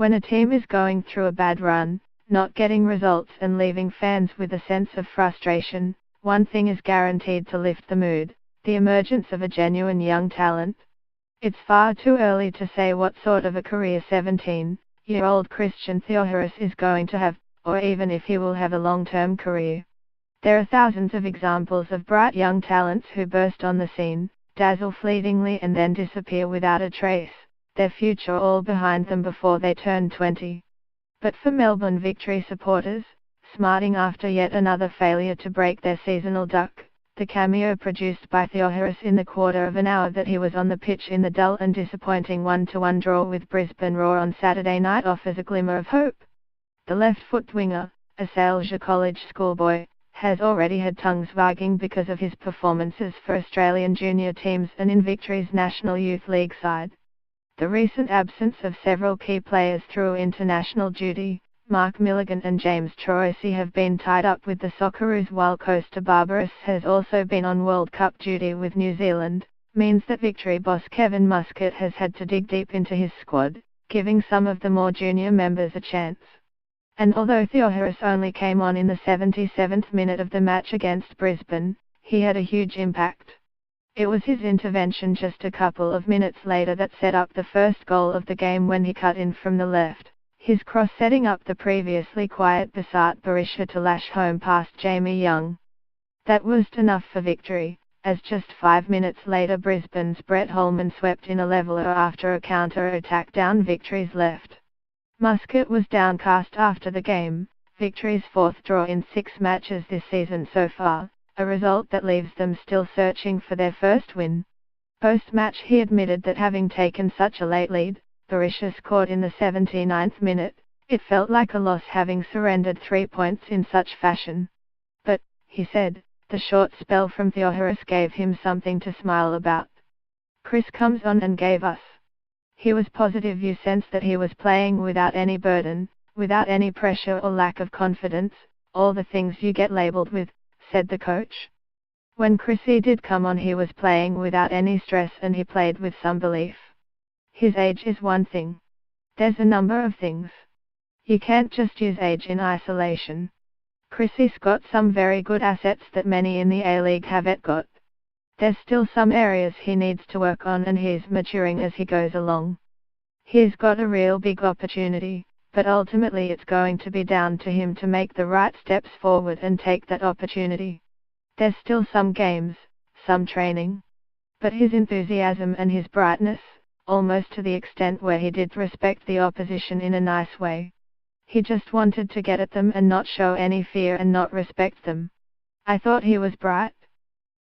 When a team is going through a bad run, not getting results and leaving fans with a sense of frustration, one thing is guaranteed to lift the mood: the emergence of a genuine young talent. It's far too early to say what sort of a career 17-year-old Christian Theoharous is going to have, or even if he will have a long-term career. There are thousands of examples of bright young talents who burst on the scene, dazzle fleetingly and then disappear without a trace, their future all behind them before they turn 20. But for Melbourne Victory supporters, smarting after yet another failure to break their seasonal duck, the cameo produced by Theoharous in the quarter of an hour that he was on the pitch in the dull and disappointing 1-1 draw with Brisbane Roar on Saturday night offers a glimmer of hope. The left-foot winger, a Salesia College schoolboy, has already had tongues wagging because of his performances for Australian junior teams and in Victory's National Youth League side. The recent absence of several key players through international duty, Mark Milligan and James Troisi, have been tied up with the Socceroos, while Costa Barbaros has also been on World Cup duty with New Zealand, means that Victory boss Kevin Muscat has had to dig deep into his squad, giving some of the more junior members a chance. And although Theoharous only came on in the 77th minute of the match against Brisbane, he had a huge impact. It was his intervention just a couple of minutes later that set up the first goal of the game when he cut in from the left, his cross setting up the previously quiet Basat Berisha to lash home past Jamie Young. That was enough for Victory, as just 5 minutes later Brisbane's Brett Holman swept in a leveller after a counter-attack down Victory's left. Muscat was downcast after the game, Victory's 4th draw in 6 matches this season so far, a result that leaves them still searching for their first win. Post-match he admitted that having taken such a late lead, Berisha scored in the 79th minute, it felt like a loss having surrendered 3 points in such fashion. But, he said, the short spell from Theoharous gave him something to smile about. Chris comes on and gave us. He was positive. You sense that he was playing without any burden, without any pressure or lack of confidence, all the things you get labelled with, said the coach. When Chrissy did come on he was playing without any stress and he played with some belief. His age is one thing. There's a number of things. You can't just use age in isolation. Chrissy's got some very good assets that many in the A-League haven't got. There's still some areas he needs to work on and he's maturing as he goes along. He's got a real big opportunity, but ultimately it's going to be down to him to make the right steps forward and take that opportunity. There's still some games, some training. But his enthusiasm and his brightness, almost to the extent where he did respect the opposition in a nice way. He just wanted to get at them and not show any fear and not respect them. I thought he was bright.